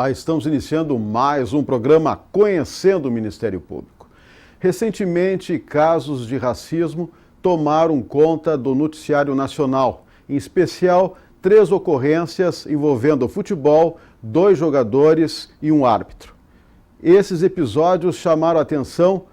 Estamos iniciando mais um programa Conhecendo o Ministério Público. Recentemente, casos de racismo tomaram conta do noticiário nacional, em especial 3 ocorrências envolvendo o futebol, 2 jogadores e um árbitro. Esses episódios chamaram a atenção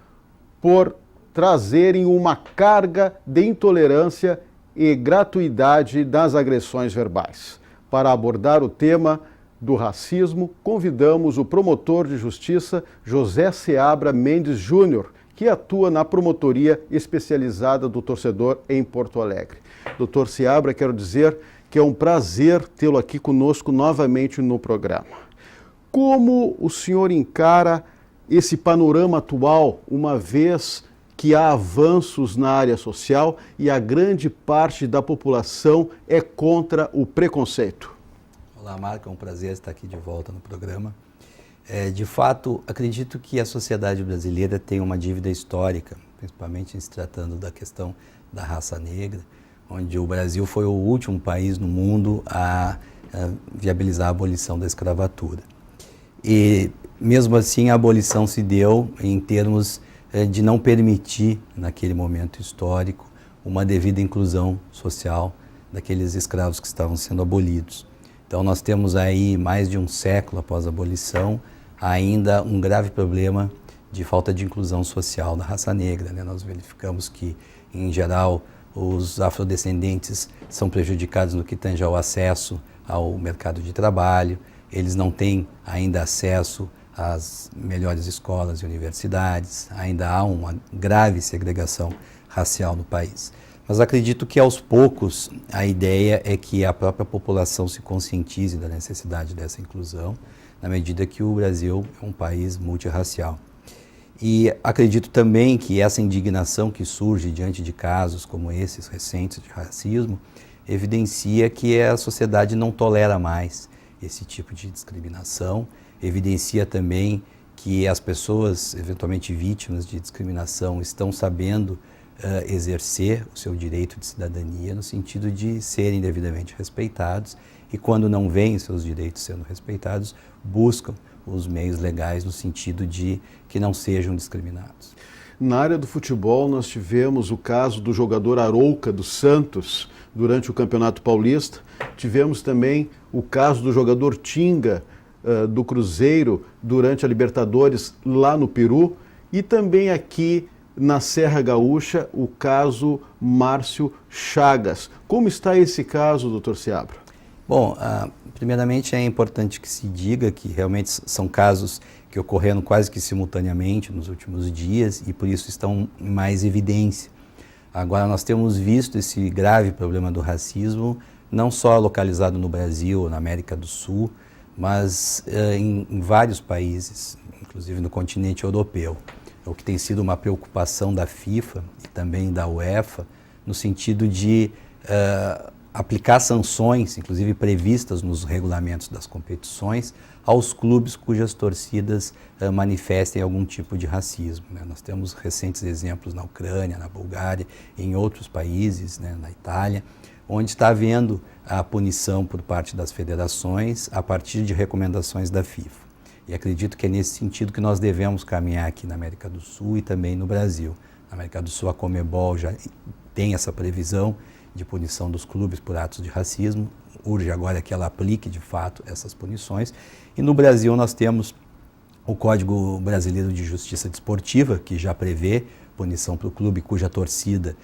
por trazerem uma carga de intolerância e gratuidade das agressões verbais. Para abordar o tema do racismo, convidamos o promotor de justiça José Seabra Mendes Júnior, que atua na promotoria especializada do torcedor em Porto Alegre. Doutor Seabra, quero dizer que é um prazer tê-lo aqui conosco novamente no programa. Como o senhor encara esse panorama atual, uma vez que há avanços na área social e a grande parte da população é contra o preconceito? Olá, Marco, é um prazer estar aqui de volta no programa. De fato, acredito que a sociedade brasileira tem uma dívida histórica, principalmente em se tratando da questão da raça negra, onde o Brasil foi o último país no mundo a viabilizar a abolição da escravatura. E, mesmo assim, a abolição se deu em termos de não permitir, naquele momento histórico, uma devida inclusão social daqueles escravos que estavam sendo abolidos. Então, nós temos aí, mais de um século após a abolição, ainda um grave problema de falta de inclusão social da raça negra, né? Nós verificamos que, em geral, os afrodescendentes são prejudicados no que tange ao acesso ao mercado de trabalho, eles não têm ainda acesso às melhores escolas e universidades, ainda há uma grave segregação racial no país. Mas acredito que, aos poucos, a ideia é que a própria população se conscientize da necessidade dessa inclusão, na medida que o Brasil é um país multirracial. E acredito também que essa indignação que surge diante de casos como esses recentes de racismo evidencia que a sociedade não tolera mais esse tipo de discriminação, evidencia também que as pessoas, eventualmente vítimas de discriminação, estão sabendo exercer o seu direito de cidadania no sentido de serem devidamente respeitados e, quando não veem seus direitos sendo respeitados, buscam os meios legais no sentido de que não sejam discriminados. Na área do futebol, nós tivemos o caso do jogador Arouca do Santos durante o Campeonato Paulista. Tivemos também o caso do jogador Tinga do Cruzeiro durante a Libertadores lá no Peru. E também aqui na Serra Gaúcha, o caso Márcio Chagas. Como está esse caso, doutor Seabra? Bom, primeiramente é importante que se diga que realmente são casos que ocorreram quase que simultaneamente nos últimos dias e por isso estão em mais evidência. Agora, nós temos visto esse grave problema do racismo não só localizado no Brasil, na América do Sul, mas em vários países, inclusive no continente europeu. O que tem sido uma preocupação da FIFA e também da UEFA, no sentido de aplicar sanções, inclusive previstas nos regulamentos das competições, aos clubes cujas torcidas manifestem algum tipo de racismo, né? Nós temos recentes exemplos na Ucrânia, na Bulgária, em outros países, né, na Itália, onde está havendo a punição por parte das federações a partir de recomendações da FIFA. E acredito que é nesse sentido que nós devemos caminhar aqui na América do Sul e também no Brasil. Na América do Sul, a Conmebol já tem essa previsão de punição dos clubes por atos de racismo. Urge agora que ela aplique, de fato, essas punições. E no Brasil nós temos o Código Brasileiro de Justiça Desportiva, que já prevê punição para o clube cuja torcida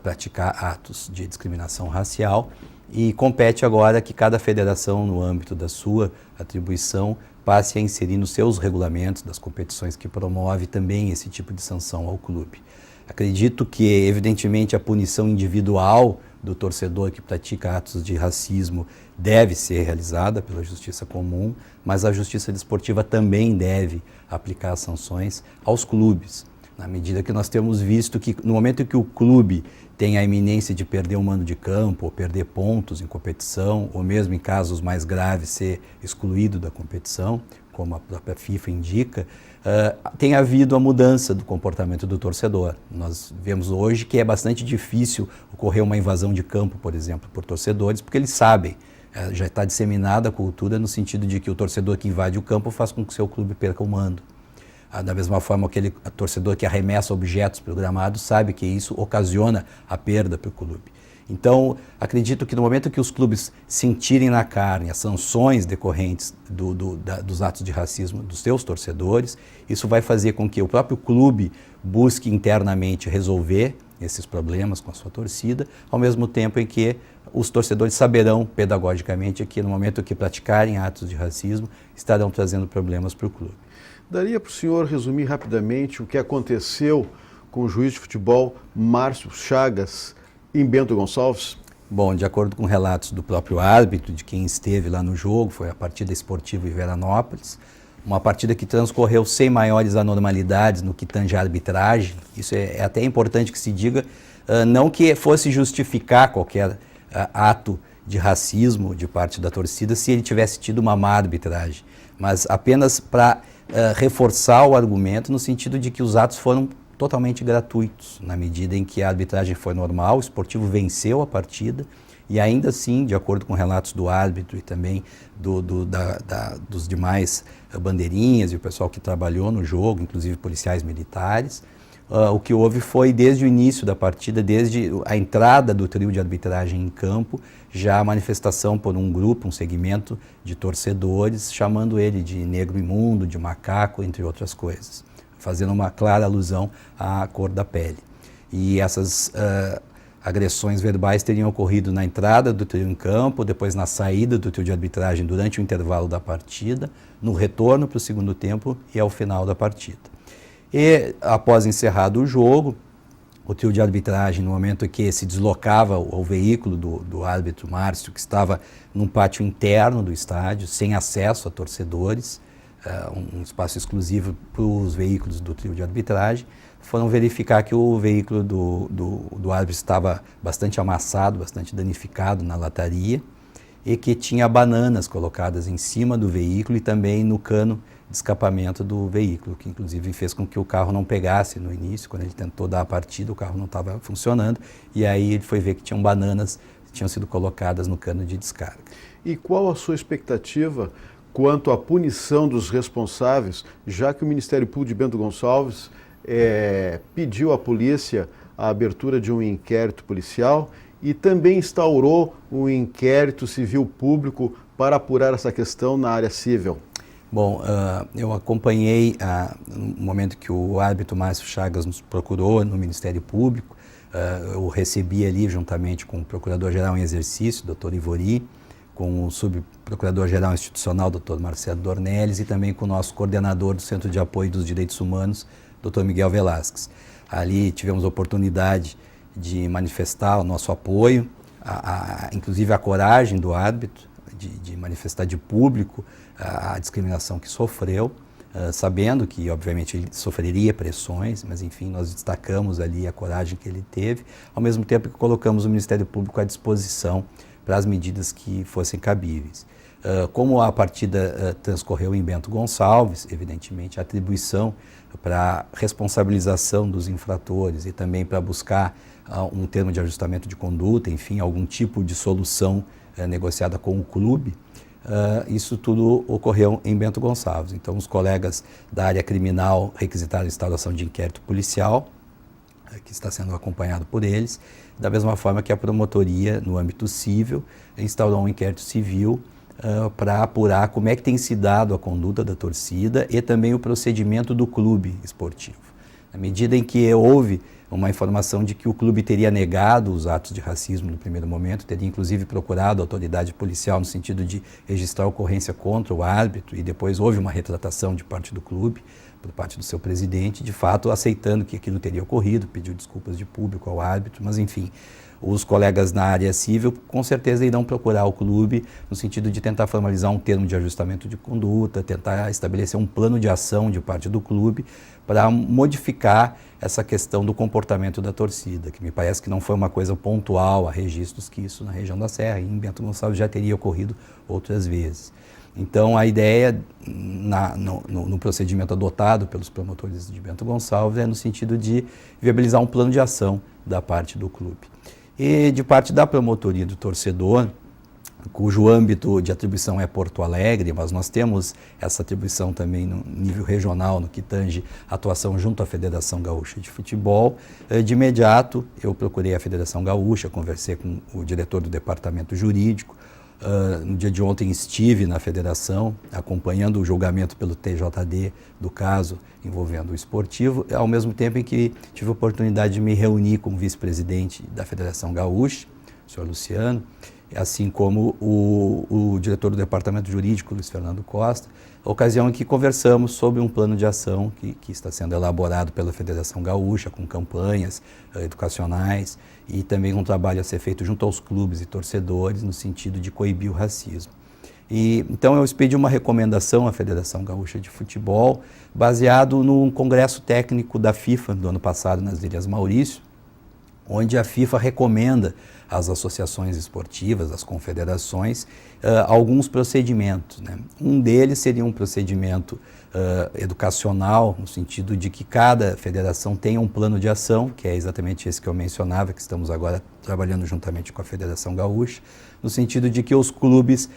praticar atos de discriminação racial. E compete agora que cada federação, no âmbito da sua atribuição, passe a inserir nos seus regulamentos das competições que promove também esse tipo de sanção ao clube. Acredito que, evidentemente, a punição individual do torcedor que pratica atos de racismo deve ser realizada pela Justiça Comum, mas a Justiça Desportiva também deve aplicar sanções aos clubes, na medida que nós temos visto que, no momento em que o clube tem a iminência de perder um mando de campo, ou perder pontos em competição, ou mesmo em casos mais graves ser excluído da competição, como a própria FIFA indica, tem havido a mudança do comportamento do torcedor. Nós vemos hoje que é bastante difícil ocorrer uma invasão de campo, por exemplo, por torcedores, porque eles sabem Já está disseminada a cultura no sentido de que o torcedor que invade o campo faz com que o seu clube perca o mando. Da mesma forma, aquele torcedor que arremessa objetos para o gramado sabe que isso ocasiona a perda para o clube. Então, acredito que no momento que os clubes sentirem na carne as sanções decorrentes dos atos de racismo dos seus torcedores, isso vai fazer com que o próprio clube busque internamente resolver esses problemas com a sua torcida, ao mesmo tempo em que os torcedores saberão pedagogicamente que no momento que praticarem atos de racismo, estarão trazendo problemas para o clube. Daria para o senhor resumir rapidamente o que aconteceu com o juiz de futebol Márcio Chagas em Bento Gonçalves? Bom, de acordo com relatos do próprio árbitro, de quem esteve lá no jogo, foi a partida esportiva em Veranópolis, uma partida que transcorreu sem maiores anormalidades no que tange à arbitragem. Isso é até importante que se diga, não que fosse justificar qualquer ato de racismo de parte da torcida se ele tivesse tido uma má arbitragem, mas apenas para reforçar o argumento no sentido de que os atos foram totalmente gratuitos, na medida em que a arbitragem foi normal, o esportivo venceu a partida e ainda assim, de acordo com relatos do árbitro e também dos demais bandeirinhas e o pessoal que trabalhou no jogo, inclusive policiais militares, o que houve foi, desde o início da partida, desde a entrada do trio de arbitragem em campo, já a manifestação por um grupo, um segmento de torcedores, chamando ele de negro imundo, de macaco, entre outras coisas, fazendo uma clara alusão à cor da pele. E essas agressões verbais teriam ocorrido na entrada do trio em campo, depois na saída do trio de arbitragem durante o intervalo da partida, no retorno para o segundo tempo e ao final da partida. E após encerrado o jogo, o trio de arbitragem, no momento em que se deslocava o veículo do árbitro Márcio, que estava num pátio interno do estádio, sem acesso a torcedores, um espaço exclusivo para os veículos do trio de arbitragem, foram verificar que o veículo do árbitro estava bastante amassado, bastante danificado na lataria e que tinha bananas colocadas em cima do veículo e também no cano de escapamento do veículo, que inclusive fez com que o carro não pegasse no início. Quando ele tentou dar a partida, o carro não estava funcionando e aí ele foi ver que tinham bananas que tinham sido colocadas no cano de descarga. E qual a sua expectativa quanto à punição dos responsáveis, já que o Ministério Público de Bento Gonçalves pediu à polícia a abertura de um inquérito policial e também instaurou um inquérito civil público para apurar essa questão na área civil? Bom, eu acompanhei no momento que o árbitro Márcio Chagas nos procurou no Ministério Público. Eu recebi ali, juntamente com o Procurador-Geral em Exercício, Dr. Ivori, com o Subprocurador-Geral Institucional, Dr. Marcelo Dornelles, e também com o nosso coordenador do Centro de Apoio dos Direitos Humanos, Dr. Miguel Velasquez. Ali tivemos a oportunidade de manifestar o nosso apoio, inclusive a coragem do árbitro, de manifestar de público a discriminação que sofreu, sabendo que, obviamente, ele sofreria pressões, mas, enfim, nós destacamos ali a coragem que ele teve, ao mesmo tempo que colocamos o Ministério Público à disposição para as medidas que fossem cabíveis. Como a partida transcorreu em Bento Gonçalves, evidentemente, a atribuição para responsabilização dos infratores e também para buscar um termo de ajustamento de conduta, enfim, algum tipo de solução negociada com o clube, isso tudo ocorreu em Bento Gonçalves. Então, os colegas da área criminal requisitaram a instauração de inquérito policial, que está sendo acompanhado por eles, da mesma forma que a promotoria, no âmbito civil, instaurou um inquérito civil para apurar como é que tem se dado a conduta da torcida e também o procedimento do clube esportivo. Na medida em que houve uma informação de que o clube teria negado os atos de racismo no primeiro momento, teria inclusive procurado a autoridade policial no sentido de registrar a ocorrência contra o árbitro, e depois houve uma retratação de parte do clube, por parte do seu presidente, de fato aceitando que aquilo teria ocorrido, pediu desculpas de público ao árbitro, mas enfim, os colegas na área civil com certeza irão procurar o clube no sentido de tentar formalizar um termo de ajustamento de conduta, tentar estabelecer um plano de ação de parte do clube para modificar essa questão do comportamento da torcida, que me parece que não foi uma coisa pontual, há registros que isso na região da Serra, e em Bento Gonçalves já teria ocorrido outras vezes. Então, a ideia no procedimento adotado pelos promotores de Bento Gonçalves é no sentido de viabilizar um plano de ação da parte do clube. E de parte da promotoria do torcedor, cujo âmbito de atribuição é Porto Alegre, mas nós temos essa atribuição também no nível regional, no que tange a atuação junto à Federação Gaúcha de Futebol. De imediato, eu procurei a Federação Gaúcha, conversei com o diretor do departamento jurídico. No dia de ontem estive na federação, acompanhando o julgamento pelo TJD do caso envolvendo o esportivo, ao mesmo tempo em que tive a oportunidade de me reunir com o vice-presidente da Federação Gaúcha, o senhor Luciano, assim como o diretor do departamento jurídico, Luiz Fernando Costa, ocasião em que conversamos sobre um plano de ação que está sendo elaborado pela Federação Gaúcha, com campanhas educacionais e também um trabalho a ser feito junto aos clubes e torcedores no sentido de coibir o racismo. Então eu expedi uma recomendação à Federação Gaúcha de Futebol, baseado num congresso técnico da FIFA do ano passado nas Ilhas Maurício, onde a FIFA recomenda às associações esportivas, às confederações, alguns procedimentos, né? Um deles seria um procedimento educacional, no sentido de que cada federação tenha um plano de ação, que é exatamente esse que eu mencionava, que estamos agora trabalhando juntamente com a Federação Gaúcha, no sentido de que os clubes,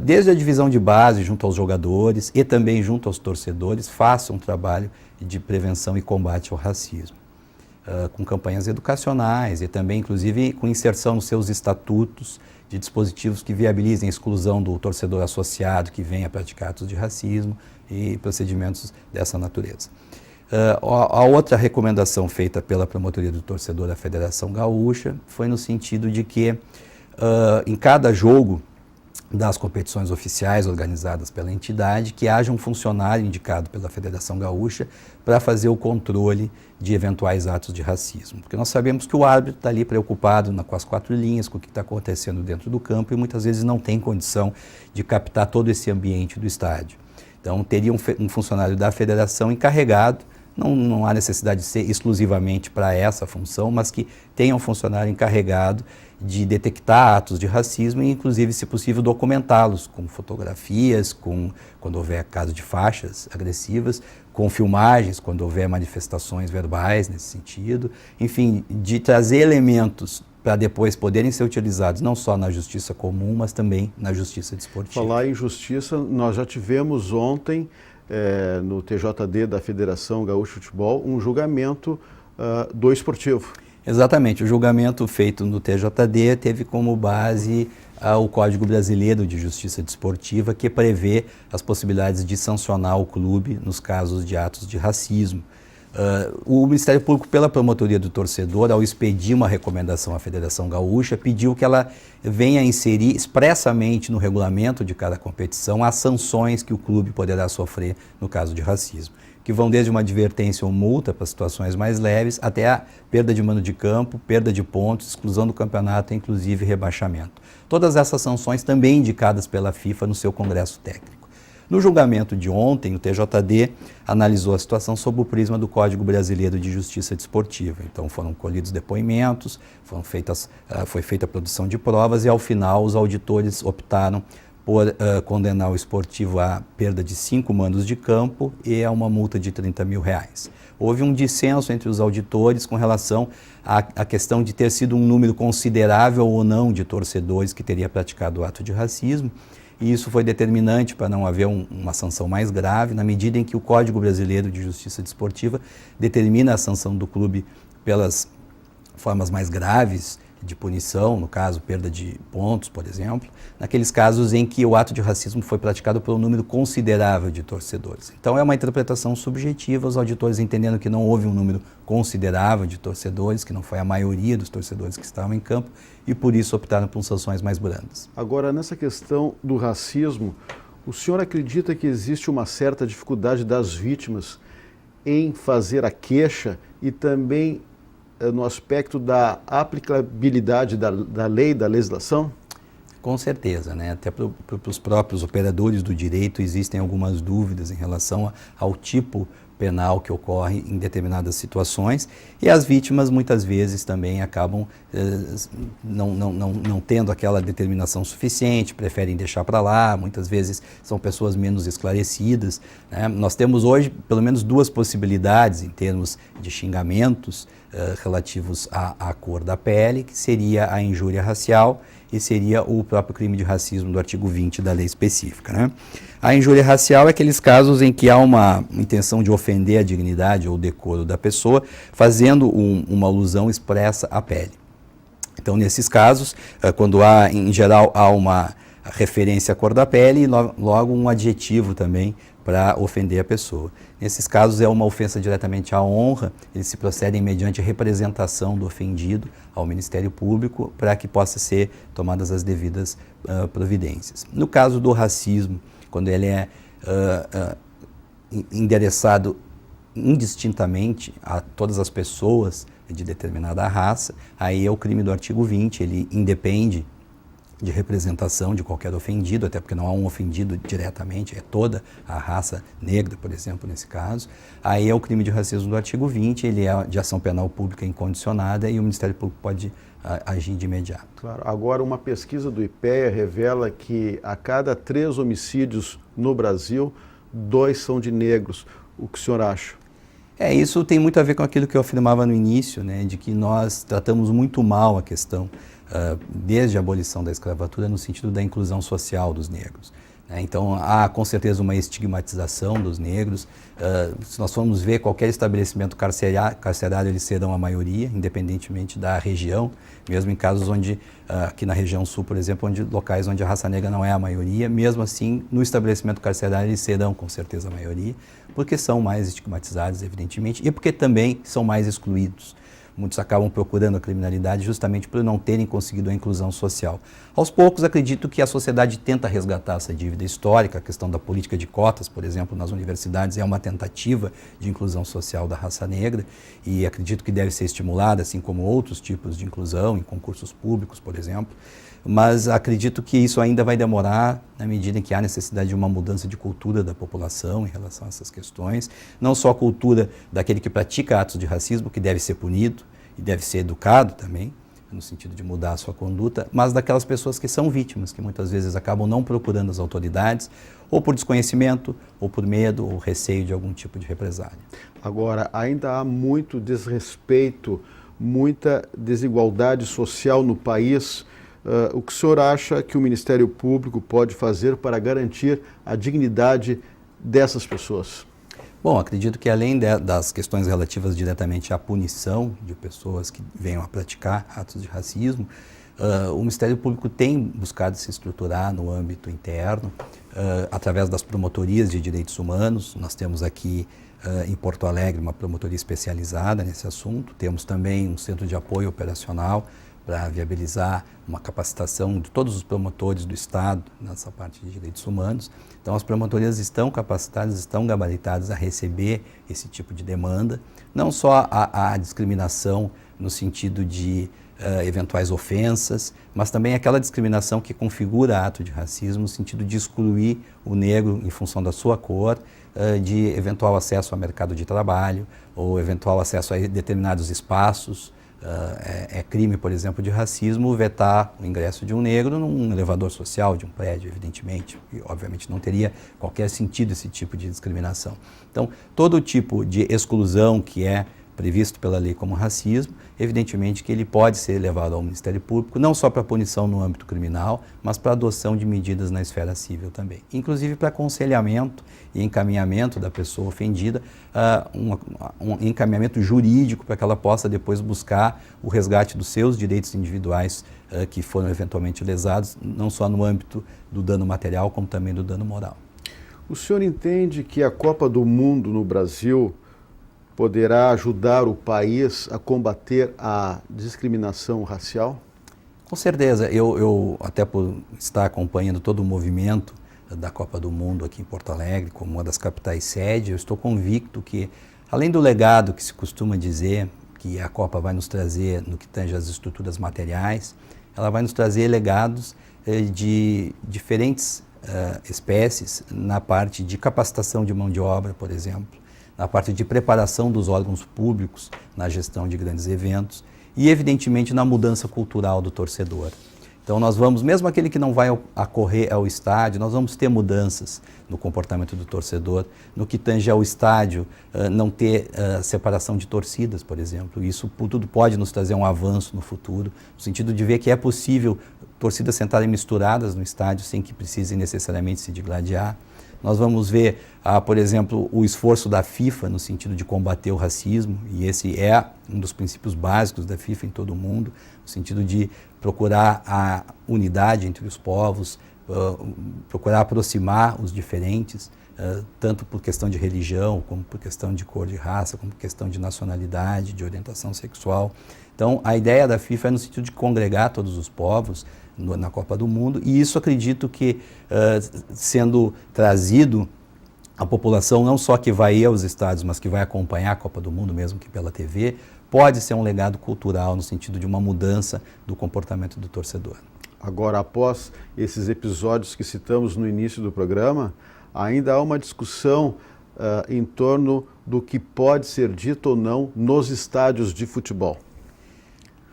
desde a divisão de base, junto aos jogadores e também junto aos torcedores, façam um trabalho de prevenção e combate ao racismo. Com campanhas educacionais e também, inclusive, com inserção nos seus estatutos de dispositivos que viabilizem a exclusão do torcedor associado que venha praticar atos de racismo e procedimentos dessa natureza. A outra recomendação feita pela Promotoria do Torcedor da Federação Gaúcha foi no sentido de que, em cada jogo das competições oficiais organizadas pela entidade, que haja um funcionário indicado pela Federação Gaúcha para fazer o controle de eventuais atos de racismo. Porque nós sabemos que o árbitro está ali preocupado com as 4 linhas, com o que está acontecendo dentro do campo e muitas vezes não tem condição de captar todo esse ambiente do estádio. Então teria um funcionário da federação encarregado, não há necessidade de ser exclusivamente para essa função, mas que tenha um funcionário encarregado de detectar atos de racismo e, inclusive, se possível, documentá-los com fotografias, quando houver caso de faixas agressivas, com filmagens, quando houver manifestações verbais nesse sentido, enfim, de trazer elementos para depois poderem ser utilizados não só na justiça comum, mas também na justiça desportiva. Falar em justiça, nós já tivemos ontem, no TJD da Federação Gaúcha de Futebol, um julgamento do esportivo. Exatamente, o julgamento feito no TJD teve como base o Código Brasileiro de Justiça Desportiva, que prevê as possibilidades de sancionar o clube nos casos de atos de racismo. O Ministério Público, pela Promotoria do Torcedor, ao expedir uma recomendação à Federação Gaúcha, pediu que ela venha inserir expressamente no regulamento de cada competição as sanções que o clube poderá sofrer no caso de racismo, que vão desde uma advertência ou multa para situações mais leves até a perda de mando de campo, perda de pontos, exclusão do campeonato e inclusive rebaixamento. Todas essas sanções também indicadas pela FIFA no seu congresso técnico. No julgamento de ontem, o TJD analisou a situação sob o prisma do Código Brasileiro de Justiça Desportiva. Então foram colhidos depoimentos, foi feita a produção de provas e ao final os auditores optaram por condenar o esportivo à perda de 5 mandos de campo e a uma multa de R$30 mil. Houve um dissenso entre os auditores com relação à questão de ter sido um número considerável ou não de torcedores que teria praticado o ato de racismo, e isso foi determinante para não haver uma sanção mais grave, na medida em que o Código Brasileiro de Justiça Desportiva determina a sanção do clube pelas formas mais graves de punição, no caso, perda de pontos, por exemplo, naqueles casos em que o ato de racismo foi praticado por um número considerável de torcedores. Então é uma interpretação subjetiva, os auditores entendendo que não houve um número considerável de torcedores, que não foi a maioria dos torcedores que estavam em campo, e por isso optaram por sanções mais brandas. Agora, nessa questão do racismo, o senhor acredita que existe uma certa dificuldade das vítimas em fazer a queixa e também no aspecto da aplicabilidade da lei, da legislação? Com certeza, né? Até para os próprios operadores do direito existem algumas dúvidas em relação ao tipo penal que ocorre em determinadas situações, e as vítimas muitas vezes também acabam não tendo aquela determinação suficiente, preferem deixar para lá, muitas vezes são pessoas menos esclarecidas, né? Nós temos hoje pelo menos 2 possibilidades em termos de xingamentos relativos à cor da pele, que seria a injúria racial e seria o próprio crime de racismo do artigo 20 da lei específica, né? A injúria racial é aqueles casos em que há uma intenção de ofender a dignidade ou o decoro da pessoa, fazendo uma alusão expressa à pele. Então, nesses casos, quando há, em geral, há uma referência à cor da pele e logo um adjetivo também para ofender a pessoa. Nesses casos é uma ofensa diretamente à honra, eles se procedem mediante representação do ofendido ao Ministério Público para que possa ser tomadas as devidas providências. No caso do racismo, quando ele é endereçado indistintamente a todas as pessoas de determinada raça, aí é o crime do artigo 20, ele independe de representação de qualquer ofendido, até porque não há um ofendido diretamente, é toda a raça negra, por exemplo, nesse caso. Aí é o crime de racismo do artigo 20, ele é de ação penal pública incondicionada e o Ministério Público pode agir de imediato. Claro. Agora, uma pesquisa do IPEA revela que a cada 3 homicídios no Brasil, 2 são de negros. O que o senhor acha? Isso tem muito a ver com aquilo que eu afirmava no início, né, de que nós tratamos muito mal a questão desde a abolição da escravatura no sentido da inclusão social dos negros. Então, há com certeza uma estigmatização dos negros. Se nós formos ver qualquer estabelecimento carcerário, eles serão a maioria, independentemente da região, mesmo em casos onde, aqui na região sul, por exemplo, locais onde a raça negra não é a maioria, mesmo assim, no estabelecimento carcerário eles serão com certeza a maioria, porque são mais estigmatizados, evidentemente, e porque também são mais excluídos. Muitos acabam procurando a criminalidade justamente por não terem conseguido a inclusão social. Aos poucos, acredito que a sociedade tenta resgatar essa dívida histórica. A questão da política de cotas, por exemplo, nas universidades é uma tentativa de inclusão social da raça negra e acredito que deve ser estimulada, assim como outros tipos de inclusão em concursos públicos, por exemplo. Mas acredito que isso ainda vai demorar na medida em que há necessidade de uma mudança de cultura da população em relação a essas questões. Não só a cultura daquele que pratica atos de racismo, que deve ser punido e deve ser educado também, no sentido de mudar a sua conduta, mas daquelas pessoas que são vítimas, que muitas vezes acabam não procurando as autoridades, ou por desconhecimento, ou por medo, ou receio de algum tipo de represália. Agora, ainda há muito desrespeito, muita desigualdade social no país. O que o senhor acha que o Ministério Público pode fazer para garantir a dignidade dessas pessoas? Bom, acredito que além das questões relativas diretamente à punição de pessoas que venham a praticar atos de racismo, o Ministério Público tem buscado se estruturar no âmbito interno, através das promotorias de direitos humanos. Nós temos aqui em Porto Alegre uma promotoria especializada nesse assunto, temos também um centro de apoio operacional para viabilizar uma capacitação de todos os promotores do Estado nessa parte de direitos humanos. Então, as promotorias estão capacitadas, estão gabaritadas a receber esse tipo de demanda, não só a discriminação no sentido de eventuais ofensas, mas também aquela discriminação que configura ato de racismo no sentido de excluir o negro em função da sua cor, de eventual acesso ao mercado de trabalho ou eventual acesso a determinados espaços. É crime, por exemplo, de racismo vetar o ingresso de um negro num elevador social de um prédio, evidentemente, e obviamente não teria qualquer sentido esse tipo de discriminação. Então, todo tipo de exclusão que é previsto pela lei como racismo, evidentemente que ele pode ser levado ao Ministério Público, não só para punição no âmbito criminal, mas para adoção de medidas na esfera civil também. Inclusive para aconselhamento e encaminhamento da pessoa ofendida, um encaminhamento jurídico para que ela possa depois buscar o resgate dos seus direitos individuais que foram eventualmente lesados, não só no âmbito do dano material, como também do dano moral. O senhor entende que a Copa do Mundo no Brasil poderá ajudar o país a combater a discriminação racial? Com certeza. Eu até por estar acompanhando todo o movimento da Copa do Mundo aqui em Porto Alegre, como uma das capitais sede, eu estou convicto que, além do legado que se costuma dizer, que a Copa vai nos trazer no que tange às estruturas materiais, ela vai nos trazer legados de diferentes espécies na parte de capacitação de mão de obra, por exemplo, na parte de preparação dos órgãos públicos na gestão de grandes eventos e, evidentemente, na mudança cultural do torcedor. Então nós vamos, mesmo aquele que não vai acorrer ao estádio, nós vamos ter mudanças no comportamento do torcedor, no que tange ao estádio, não ter separação de torcidas, por exemplo. Isso tudo pode nos trazer um avanço no futuro, no sentido de ver que é possível torcidas sentarem misturadas no estádio sem que precisem necessariamente se digladiar. Nós vamos ver, por exemplo, o esforço da FIFA no sentido de combater o racismo, e esse é um dos princípios básicos da FIFA em todo o mundo, no sentido de procurar a unidade entre os povos, procurar aproximar os diferentes, tanto por questão de religião, como por questão de cor de raça, como por questão de nacionalidade, de orientação sexual. Então, a ideia da FIFA é no sentido de congregar todos os povos na Copa do Mundo, e isso acredito que, sendo trazido, a população não só que vai ir aos estádios, mas que vai acompanhar a Copa do Mundo, mesmo que pela TV, pode ser um legado cultural no sentido de uma mudança do comportamento do torcedor. Agora, após esses episódios que citamos no início do programa, ainda há uma discussão em torno do que pode ser dito ou não nos estádios de futebol.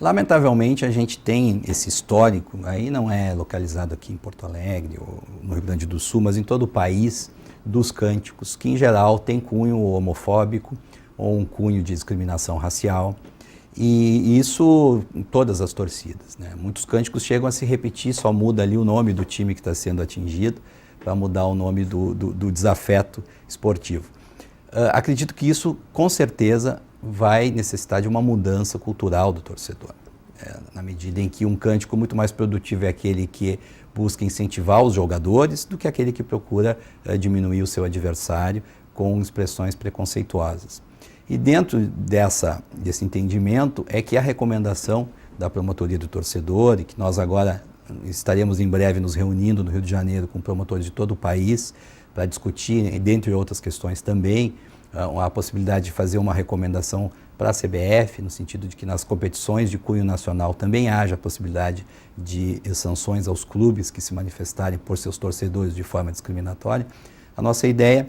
Lamentavelmente, a gente tem esse histórico, aí não é localizado aqui em Porto Alegre ou no Rio Grande do Sul, mas em todo o país, dos cânticos, que em geral tem cunho homofóbico ou um cunho de discriminação racial, e isso em todas as torcidas, né? Muitos cânticos chegam a se repetir, só muda ali o nome do time que está sendo atingido para mudar o nome do desafeto esportivo. Acredito que isso, com certeza, vai necessitar de uma mudança cultural do torcedor, na medida em que um cântico muito mais produtivo é aquele que busca incentivar os jogadores do que aquele que procura diminuir o seu adversário com expressões preconceituosas. E dentro desse entendimento é que a recomendação da Promotoria do Torcedor, e que nós agora estaremos em breve nos reunindo no Rio de Janeiro com promotores de todo o país para discutir, dentre outras questões também, a possibilidade de fazer uma recomendação para a CBF, no sentido de que nas competições de cunho nacional também haja a possibilidade de sanções aos clubes que se manifestarem por seus torcedores de forma discriminatória. A nossa ideia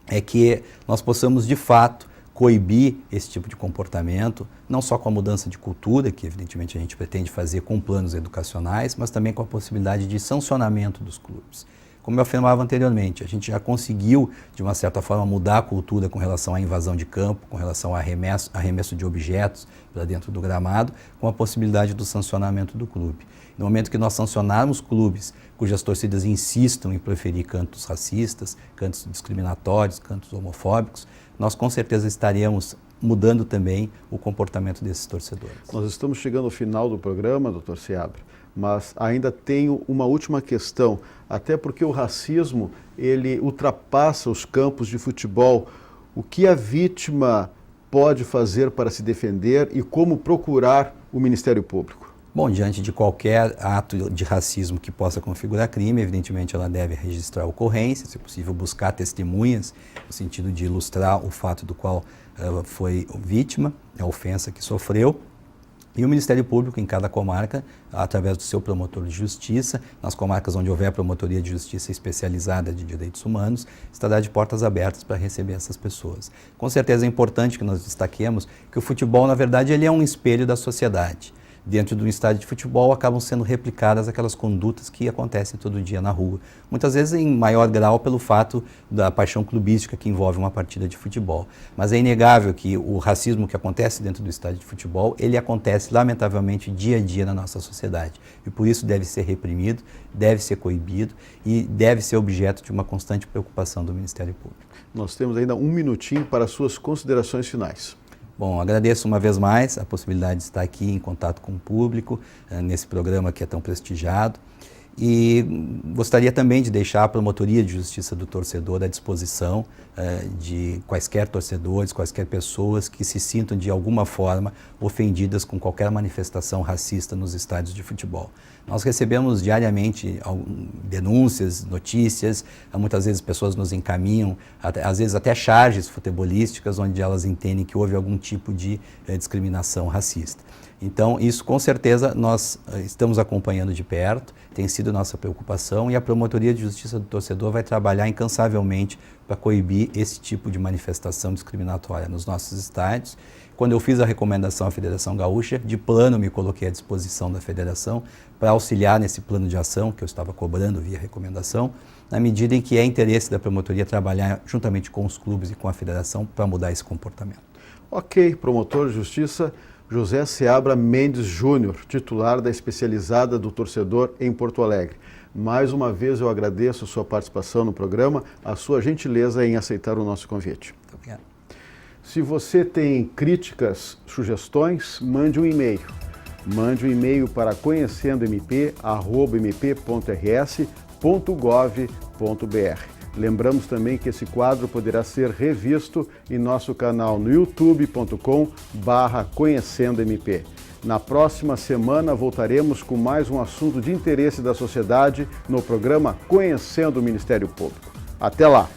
é que nós possamos, de fato, coibir esse tipo de comportamento, não só com a mudança de cultura, que evidentemente a gente pretende fazer com planos educacionais, mas também com a possibilidade de sancionamento dos clubes. Como eu afirmava anteriormente, a gente já conseguiu, de uma certa forma, mudar a cultura com relação à invasão de campo, com relação ao arremesso de objetos para dentro do gramado, com a possibilidade do sancionamento do clube. No momento que nós sancionarmos clubes cujas torcidas insistam em proferir cantos racistas, cantos discriminatórios, cantos homofóbicos, nós com certeza estaremos mudando também o comportamento desses torcedores. Nós estamos chegando ao final do programa, doutor Seabra, mas ainda tenho uma última questão, até porque o racismo, ele ultrapassa os campos de futebol. O que a vítima pode fazer para se defender e como procurar o Ministério Público? Bom, diante de qualquer ato de racismo que possa configurar crime, evidentemente ela deve registrar a ocorrência, se possível buscar testemunhas, no sentido de ilustrar o fato do qual ela foi vítima, a ofensa que sofreu. E o Ministério Público, em cada comarca, através do seu promotor de justiça, nas comarcas onde houver promotoria de justiça especializada de direitos humanos, estará de portas abertas para receber essas pessoas. Com certeza é importante que nós destaquemos que o futebol, na verdade, ele é um espelho da sociedade. Dentro de um estádio de futebol acabam sendo replicadas aquelas condutas que acontecem todo dia na rua. Muitas vezes em maior grau pelo fato da paixão clubística que envolve uma partida de futebol. Mas é inegável que o racismo que acontece dentro do estádio de futebol, ele acontece lamentavelmente dia a dia na nossa sociedade. E por isso deve ser reprimido, deve ser coibido e deve ser objeto de uma constante preocupação do Ministério Público. Nós temos ainda um minutinho para suas considerações finais. Bom, agradeço uma vez mais a possibilidade de estar aqui em contato com o público, nesse programa que é tão prestigiado. E gostaria também de deixar a Promotoria de Justiça do Torcedor à disposição de quaisquer torcedores, quaisquer pessoas que se sintam de alguma forma ofendidas com qualquer manifestação racista nos estádios de futebol. Nós recebemos diariamente denúncias, notícias, muitas vezes pessoas nos encaminham, às vezes até charges futebolísticas, onde elas entendem que houve algum tipo de discriminação racista. Então, isso com certeza nós estamos acompanhando de perto, tem sido nossa preocupação e a Promotoria de Justiça do Torcedor vai trabalhar incansavelmente para coibir esse tipo de manifestação discriminatória nos nossos estádios. Quando eu fiz a recomendação à Federação Gaúcha, de plano me coloquei à disposição da Federação para auxiliar nesse plano de ação que eu estava cobrando via recomendação, na medida em que é interesse da Promotoria trabalhar juntamente com os clubes e com a Federação para mudar esse comportamento. Ok, promotor de justiça José Seabra Mendes Júnior, titular da especializada do torcedor em Porto Alegre. Mais uma vez eu agradeço a sua participação no programa, a sua gentileza em aceitar o nosso convite. Muito obrigado. Se você tem críticas, sugestões, mande um e-mail. Mande um e-mail para conhecendomp@mp.rs.gov.br. Lembramos também que esse quadro poderá ser revisto em nosso canal no youtube.com/conhecendo-mp. Na próxima semana voltaremos com mais um assunto de interesse da sociedade no programa Conhecendo o Ministério Público. Até lá!